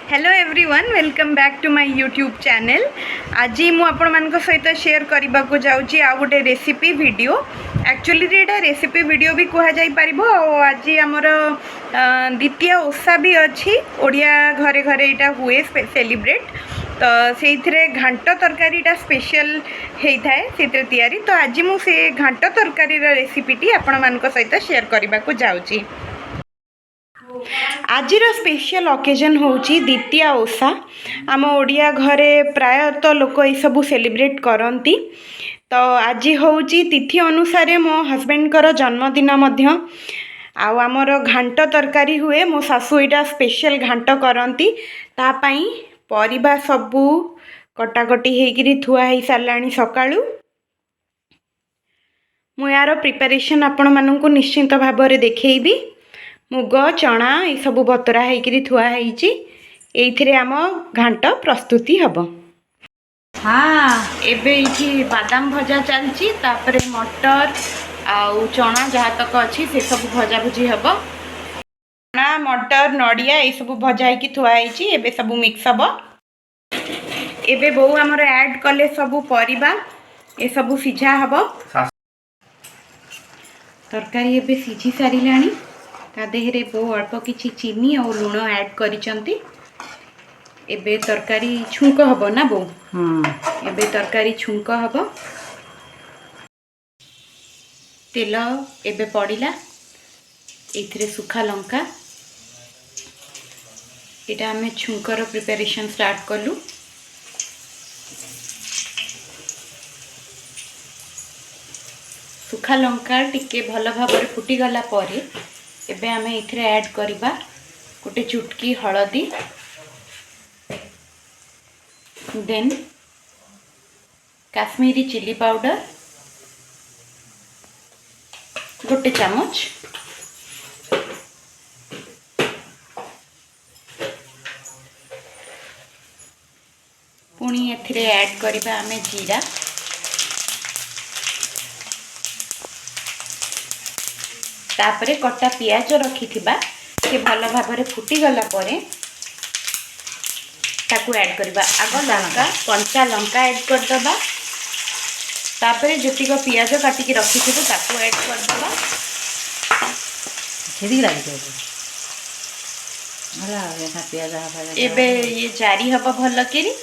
Hello everyone welcome back to my YouTube channel. आज मुझे सहित शेयर करने को जाऊँगी आ गोटे रेसिपी वीडियो। एक्चुअली ये रेसिपी वीडियो भी कह जापर। आज आमर द्वितीय ओषा भी अच्छी ओडिया घरे घरे यहाँ हुए सेलिब्रेट। तो से घांट तरकारीटा स्पेशल होता है से तैयारी। तो आज मुझे घांट तरकारी रेसिपीटी आपण मान सहित शेयर करने को जाऊँगी। आजिर स्पेशल ओकेजन होची द्वितीय ओषा। आम ओडिया घरे प्रायतः लोक ये सब सेलिब्रेट करती। तो आज होची तिथि अनुसार मो हस्बैंड जन्मदिन मध्य आमर घांट तरकारी हुए। मो सासू यहाँ स्पेशल घांट करती तापाई परिबा सबू कटाकटी होकर थुआ हो सारा सकाळू। मु यार प्रिपरेशन आपण मानू निश्चिंत भाव में देखी। मुग चना ये सब बतरा होकर थुआई आम घांट प्रस्तुति हम। हाँ एबे ये बादाम भजा चलती मटर आउ चना जहाँ तक अच्छी से सब भजा भुजी हम। चना मटर नड़िया ये सब भजा होकर थुआई एबे सब मिक्स हम। एबे बो आमर ऐड कले सब परिबा ये सब सीझा हम। तरकारी एबे सीझी सारिलानी ता देहरे बो अल्प किछि चीनी और लुण ऐड करिसंती। एबे तरकारी छुंक हबो ना बो। एबे तरकारी छुंक हबो। तेल एबे पड़िला एथिरे सुखा लंका एटा हमें छुंकर प्रिपरेशन स्टार्ट कलु। सुखा लंका टिके भल भाव में फुटी गला परे एबे आमे इथरे ऐड करिबा गोटे चुटकी हलदी, देन काश्मीरी चिली पाउडर गोटे चमच, पुणी एथिरे ऐड करिबा आमे जीरा, तापरे कटा पियाज रखी से भल भाव में फुटी गला परे ताकू ऐड करबा। आग लंका कंचा लंका ऐड करदबा तापरे जतिक पियाज काटिकी रखी ताकू ऐड करदबा। एबे ये जारी हबा भल करी।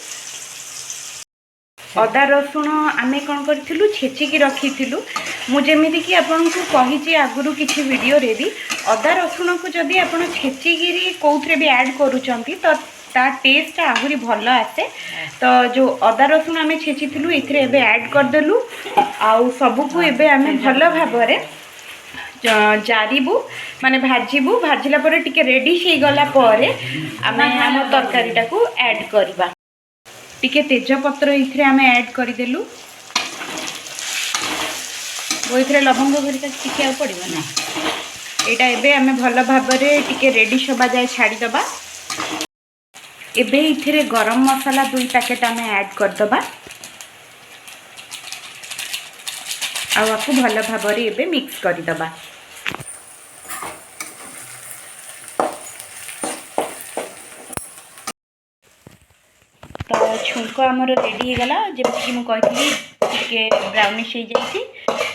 अदा रसुण आमे कौन करूँ छेचिकी रखी मुझेमी कि आपन को कही आगुरी किसी वीडियो रे भी अदा रसुण को जदि आप छेचिकी कौथे भी ऐड करूँच तो ता टेस्ट आहुरी भल आसे। तो जो अदा रसुण आमे छेचिलु ये ऐड करदेलु आउ सबको एबे आमे भल भाव में जारिबू माने भाजीबू। भाजिला परे टिके रेडी हो गला परे आमे आम तरकारीटा को ऐड करबा। टिके तेजपत्र इथरे आमे ऐड करदेलु। वो इथरे लवंग घरिका टिके पड़ो ना यहाँ एबे आमे भल भाव में टिके रेडी होबा जाए छाड़ीदबा। एबे इथरे गरम मसाला 2 पैकेट आमे ऐड करदबा आपको भल भाव में एबे मिक्स करदबा। तो छुंक आमर रेडी हो गला जमीक मुझे टिके ब्राउनिश हो जाइए।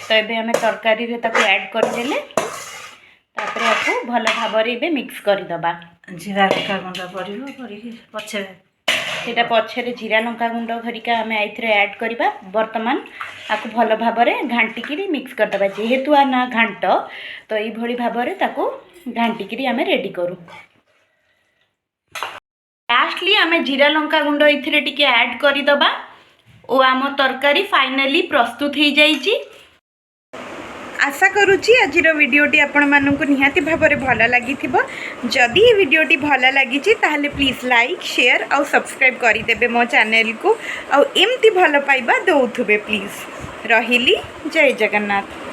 तो ये आम तरकारी ऐड करदे तापर आपको भल भाव में मिक्स करदबा। जीरा लंका गुंड पड़े पछरे जीरा लंका गुंड घरिका आम ये ऐड करवा। बर्तमान आपको भल भाव में घांटिकी मिक्स करदबा। जेहेतु आ ना घांट तो ये भाव में घांटिकी आम रेडी करूँ। लास्टली आम जीरा लंका गुंड इथिरे टिके ऐड करदबा और आम तरकारी फाइनली प्रस्तुत हो जाइए। आशा करुच्ची आज वीडियोटी आपण मानक निहाती भाव में भल लगी। जदि ये वीडियोटी भल लगी ताहले प्लीज लाइक शेयर और सब्सक्राइब करदेवे मो चैनल को। आउ एमती भल पाइबा दौथुबे प्लीज। रहिली जय जगन्नाथ।